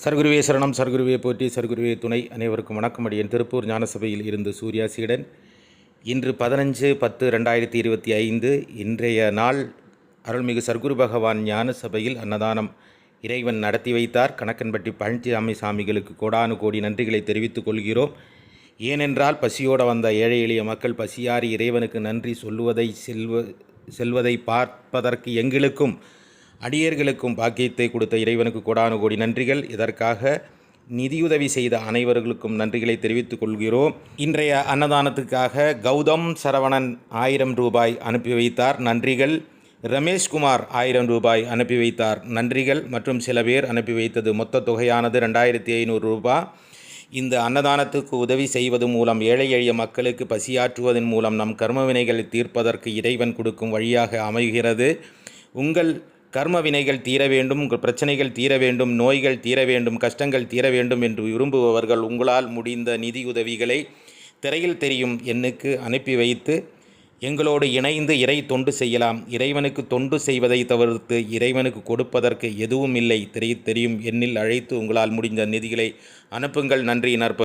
சர்க்குருவே சரணம், சர்க்குருவே போற்றி, சர்க்குருவே துணை. அனைவருக்கும் வணக்கம். அடியேன் திருப்பூர் ஞானசபையில் இருந்து சூர்யா சீடன். இன்று 15/10/2025 இன்றைய நாள் அருள்மிகு சர்க்குரு பகவான் ஞானசபையில் அன்னதானம் இறைவன் நடத்தி வைத்தார். கணக்கன்பட்டி பழனிசாமி சாமிகளுக்கு கோடானு கோடி நன்றிகளை தெரிவித்துக் கொள்கிறோம். ஏனென்றால் பசியோடு வந்த ஏழை எளிய மக்கள் பசியாறி இறைவனுக்கு நன்றி செல்வதை பார்ப்பதற்கு எங்களுக்கும் அடியர்களுக்கும் பாக்கியத்தை கொடுத்த இறைவனுக்கு கோடானு கோடி நன்றிகள். இதற்காக நிதியுதவி செய்த அனைவர்களுக்கும் நன்றிகளை தெரிவித்துக் கொள்கிறோம். இன்றைய அன்னதானத்துக்காக கௌதம் சரவணன் 1000 ரூபாய் அனுப்பி வைத்தார், நன்றிகள். ரமேஷ்குமார் 1000 ரூபாய் அனுப்பி வைத்தார், நன்றிகள். மற்றும் சில பேர் அனுப்பி வைத்தது மொத்த தொகையானது 2500 ரூபாய். இந்த அன்னதானத்துக்கு உதவி செய்வது மூலம் ஏழை எளிய மக்களுக்கு பசியாற்றுவதன் மூலம் நம் கர்ம வினைகளை தீர்ப்பதற்கு இறைவன் கொடுக்கும் வழியாக அமைகிறது. உங்கள் கர்ம வினைகள் தீர வேண்டும், உங்கள் பிரச்சனைகள் தீர வேண்டும், நோய்கள் தீர வேண்டும், கஷ்டங்கள் தீர வேண்டும் என்று விரும்புபவர்கள் உங்களால் முடிந்த நிதி உதவிகளை திரையில் தெரியும் எண்ணுக்கு அனுப்பி வைத்து எங்களோடு இணைந்து இறை தொண்டு செய்யலாம். இறைவனுக்கு தொண்டு செய்வதை தவிர்த்து இறைவனுக்கு கொடுப்பதற்கு எதுவும் இல்லை. தெரியும் எண்ணில் அழைத்து உங்களால் முடிந்த நிதிகளை அனுப்புங்கள். நன்றி.